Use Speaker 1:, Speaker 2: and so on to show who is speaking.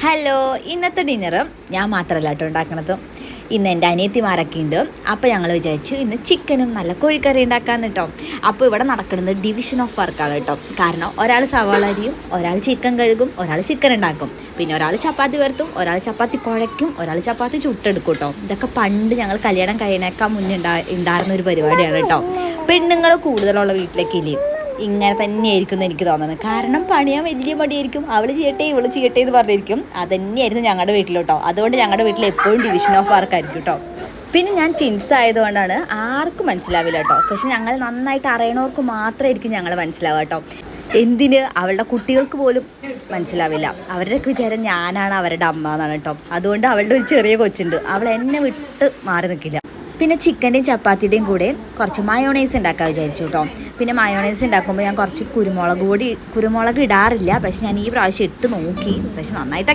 Speaker 1: Hello, ഇന്നത്തെ dinner ഞാൻ മാത്രമല്ല കേട്ടോ ഉണ്ടാക്കണത്. ഇന്ന് എൻ്റെ അനിയത്തിമാരൊക്കെ ഉണ്ട്. അപ്പോൾ ഞങ്ങൾ വിചാരിച്ചു ഇന്ന് ചിക്കനും നല്ല കോഴിക്കറി ഉണ്ടാക്കാമെന്ന് കേട്ടോ. അപ്പോൾ ഇവിടെ നടക്കുന്നത് ഡിവിഷൻ ഓഫ് വർക്കാണ് കേട്ടോ. കാരണം ഒരാൾ സവാള അരിയും, ഒരാൾ ചിക്കൻ കഴുകും, ഒരാൾ ചിക്കൻ ഉണ്ടാക്കും, പിന്നെ ഒരാൾ ചപ്പാത്തി വരുത്തും, ഒരാൾ ചപ്പാത്തി കുഴയ്ക്കും, ഒരാൾ ചപ്പാത്തി ചുട്ടെടുക്കും കേട്ടോ. ഇതൊക്കെ പണ്ട് ഞങ്ങൾ കല്യാണം കഴിയണേക്കാൾ മുന്നേ ഉണ്ടായിരുന്ന ഒരു പരിപാടിയാണ് കേട്ടോ. പെണ്ണുങ്ങൾ കൂടുതലുള്ള വീട്ടിലേക്കില്ലേ ഇങ്ങനെ തന്നെയായിരിക്കും എന്ന് എനിക്ക് തോന്നുന്നത്. കാരണം പണിയാൻ വലിയ മടിയായിരിക്കും. അവൾ ചെയ്യട്ടെ ഇവൾ ചെയ്യട്ടെ എന്ന് പറഞ്ഞിരിക്കും. അതുതന്നെയായിരുന്നു ഞങ്ങളുടെ വീട്ടിലോട്ടോ. അതുകൊണ്ട് ഞങ്ങളുടെ വീട്ടിൽ എപ്പോഴും ഡിവിഷൻ ഓഫ് വർക്കായിരിക്കും കേട്ടോ. പിന്നെ ഞാൻ ട്വിൻസ് ആയതുകൊണ്ടാണ് ആർക്കും മനസ്സിലാവില്ല കേട്ടോ. പക്ഷെ ഞങ്ങൾ നന്നായിട്ട് അറിയണവർക്ക് മാത്രമായിരിക്കും ഞങ്ങൾ മനസ്സിലാവുക കേട്ടോ. എന്തിന് അവളുടെ കുട്ടികൾക്ക് പോലും മനസ്സിലാവില്ല. അവരുടെയൊക്കെ വിചാരം ഞാനാണ് അവരുടെ അമ്മ എന്നാണ് കേട്ടോ. അതുകൊണ്ട് അവളുടെ ഒരു ചെറിയ കൊച്ചുണ്ട്, അവൾ എന്നെ വിട്ട് മാറി നിൽക്കില്ല. പിന്നെ ചിക്കൻ്റെയും ചപ്പാത്തിയുടെയും കൂടെ കുറച്ച് മയോണൈസ് ഉണ്ടാക്കാൻ വിചാരിച്ചു കേട്ടോ. പിന്നെ മയോണൈസ് ഉണ്ടാക്കുമ്പോൾ ഞാൻ കുറച്ച് കുരുമുളക് ഇടാറില്ല. പക്ഷെ ഞാൻ ഈ പ്രാവശ്യം ഇട്ട് നോക്കി. പക്ഷെ നന്നായിട്ട്